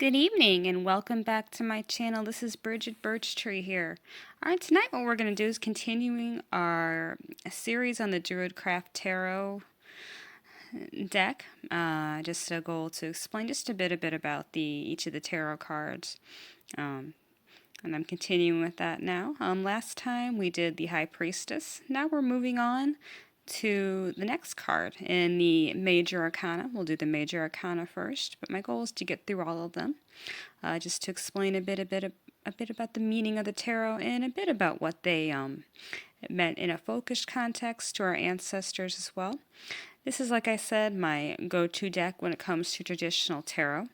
Good evening and welcome back to my channel. This is Brigidbirchtree here. Alright, tonight what we're going to do is continuing our series on the Druidcraft Tarot deck. Just a goal to explain just a bit about each of the tarot cards. And I'm continuing with that now. Last time we did the High Priestess. Now we're moving on to the next card in the Major Arcana. We'll do the Major Arcana first, but my goal is to get through all of them, just to explain a bit about the meaning of the tarot and a bit about what they meant in a focused context to our ancestors as well. This is, like I said, my go-to deck when it comes to traditional tarot.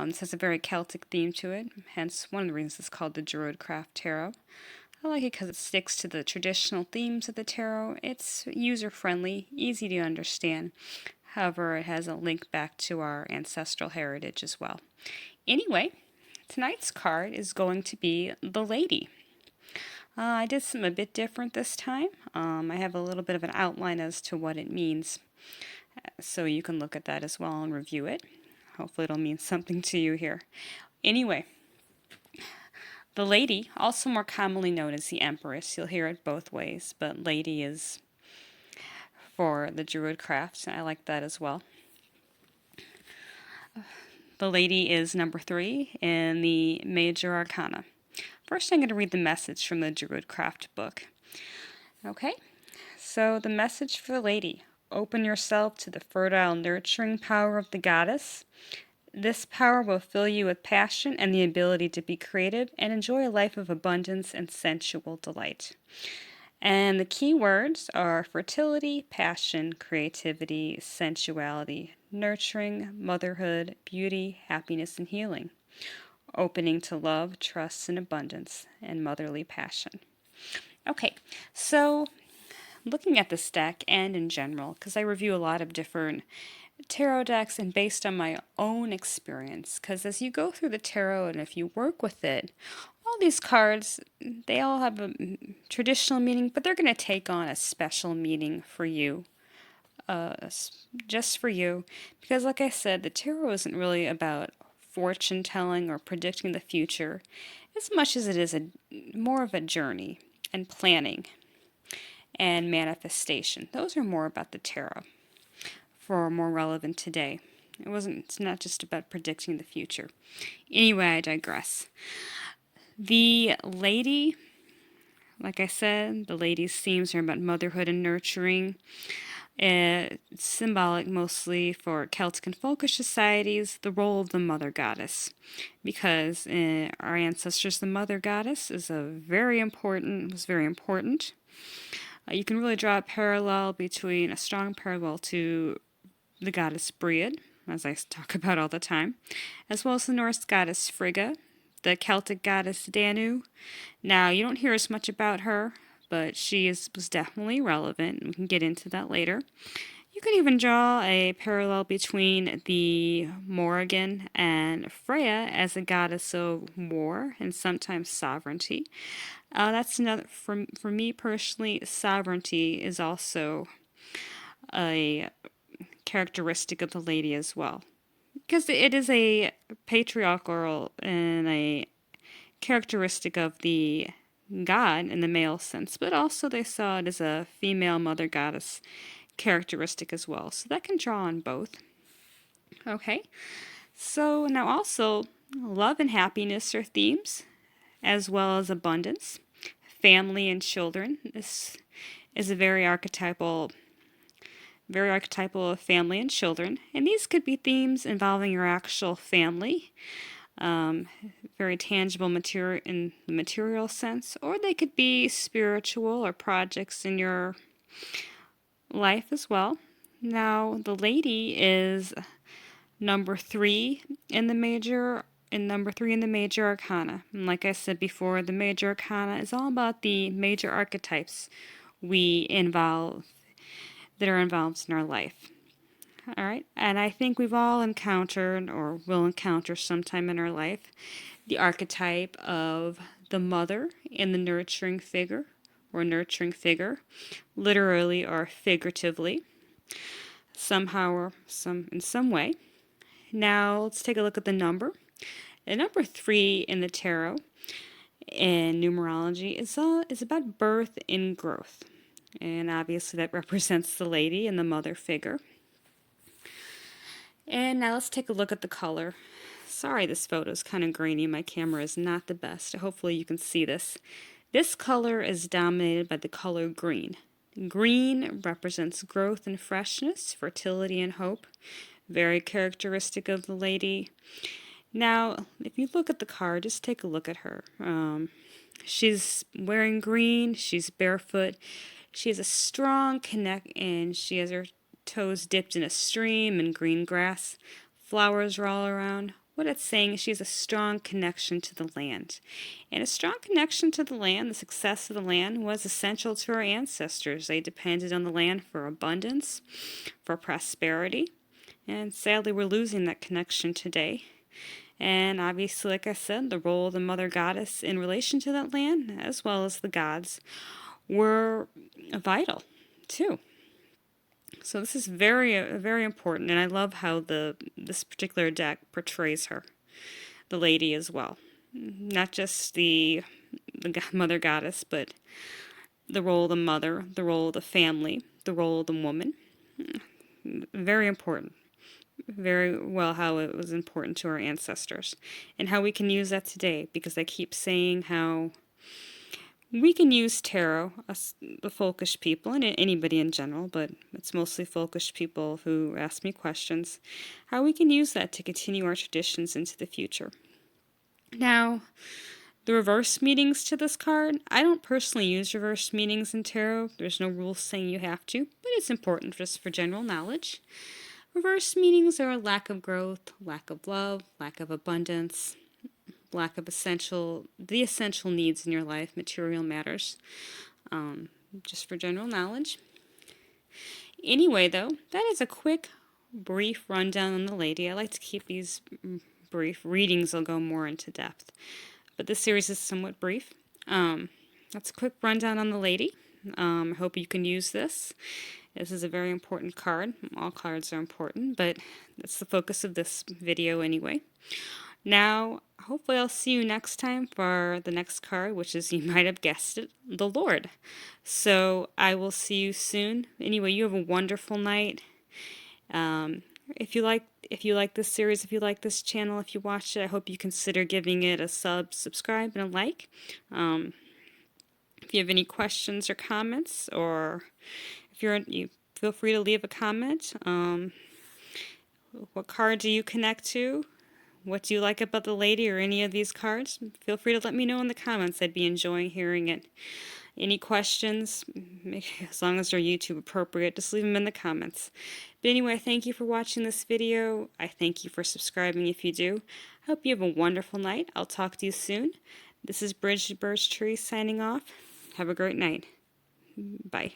This has a very Celtic theme to it, hence one of the reasons it's called the Druidcraft Tarot. I like it because it sticks to the traditional themes of the tarot. It's user-friendly, easy to understand. However, it has a link back to our ancestral heritage as well. Anyway, tonight's card is going to be the Lady. I did something a bit different this time. I have a little bit of an outline as to what it means, so you can look at that as well and review it. Hopefully it'll mean something to you here. Anyway, the Lady, also more commonly known as the Empress, you'll hear it both ways, but Lady is for the Druidcraft, and I like that as well. The Lady is number 3 in the Major Arcana. First, I'm going to read the message from the Druidcraft book. Okay, so the message for the Lady. Open yourself to the fertile, nurturing power of the goddess. This power will fill you with passion and the ability to be creative and enjoy a life of abundance and sensual delight. And the key words are fertility, passion, creativity, sensuality, nurturing, motherhood, beauty, happiness, and healing. Opening to love, trust, and abundance, and motherly passion. Okay, so looking at this deck and in general, because I review a lot of different tarot decks and based on my own experience, because as you go through the tarot and if you work with it, all these cards, they all have a traditional meaning, but they're going to take on a special meaning for you, just for you, because like I said, the tarot isn't really about fortune telling or predicting the future as much as it is more of a journey and planning and manifestation. Those are more about the tarot for more relevant today. It's not just about predicting the future. Anyway, I digress. The Lady, like I said, the Lady's themes are about motherhood and nurturing. It's symbolic mostly for Celtic and folkish societies, the role of the mother goddess. Because our ancestors, the mother goddess was very important. You can really draw a strong parallel to the goddess Brigid, as I talk about all the time, as well as the Norse goddess Frigga, the Celtic goddess Danu. Now, you don't hear as much about her, but she was definitely relevant, and we can get into that later. You can even draw a parallel between the Morrigan and Freya as a goddess of war and sometimes sovereignty. That's another, for me personally, sovereignty is also a characteristic of the Lady as well, because it is a patriarchal and a characteristic of the god in the male sense, but also they saw it as a female mother goddess characteristic as well, so that can draw on both. Okay, so now also love and happiness are themes, as well as abundance, family and children. This is a very archetypal of family and children, and these could be themes involving your actual family, very tangible material in the material sense, or they could be spiritual or projects in your life as well. Now, the Lady is number 3 in the Major Arcana. And like I said before, the Major Arcana is all about the major archetypes that are involved in our life. All right, and I think we've all encountered or will encounter sometime in our life the archetype of the mother in the nurturing figure, literally or figuratively, somehow or in some way. Now let's take a look at the number. And number 3 in the tarot in numerology is about birth and growth. And obviously that represents the lady and the mother figure. And now let's take a look at the color. Sorry, this photo is kind of grainy. My camera is not the best. Hopefully you can see this. This color is dominated by the color green. Green represents growth and freshness, fertility and hope. Very characteristic of the lady. Now, if you look at the card, just take a look at her. She's wearing green. She's barefoot. She has a strong connect, and she has her toes dipped in a stream and green grass. Flowers are all around. What it's saying is she has a strong connection to the land. And a strong connection to the land, the success of the land, was essential to our ancestors. They depended on the land for abundance, for prosperity. And sadly, we're losing that connection today. And obviously, like I said, the role of the mother goddess in relation to that land, as well as the gods, were vital too. So this is very important, and I love how this particular deck portrays her, the lady as well. Not just the mother goddess, but the role of the mother, the role of the family, the role of the woman. Very important. Very well how it was important to our ancestors, and how we can use that today, because I keep saying how we can use tarot, us, the folkish people, and anybody in general, but it's mostly folkish people who ask me questions, how we can use that to continue our traditions into the future. Now, the reverse meanings to this card, I don't personally use reverse meanings in tarot. There's no rules saying you have to, but it's important just for general knowledge. Reverse meanings are lack of growth, lack of love, lack of abundance, lack of the essential needs in your life, material matters, just for general knowledge. Anyway, though, that is a quick, brief rundown on the lady. I like to keep these brief. Readings will go more into depth, but this series is somewhat brief. That's a quick rundown on the lady. I hope you can use this. This is a very important card. All cards are important, but that's the focus of this video anyway. Now, hopefully I'll see you next time for the next card, which is, you might have guessed it, the Lord. So I will see you soon. Anyway, you have a wonderful night. If you like this series, if you like this channel, if you watched it, I hope you consider giving it a subscribe, and a like. If you have any questions or comments, or if you feel free to leave a comment. What card do you connect to? What do you like about the lady or any of these cards? Feel free to let me know in the comments. I'd be enjoying hearing it. Any questions, as long as they're YouTube appropriate, just leave them in the comments. But anyway, thank you for watching this video. I thank you for subscribing if you do. I hope you have a wonderful night. I'll talk to you soon. This is Brigidbirchtree signing off. Have a great night. Bye.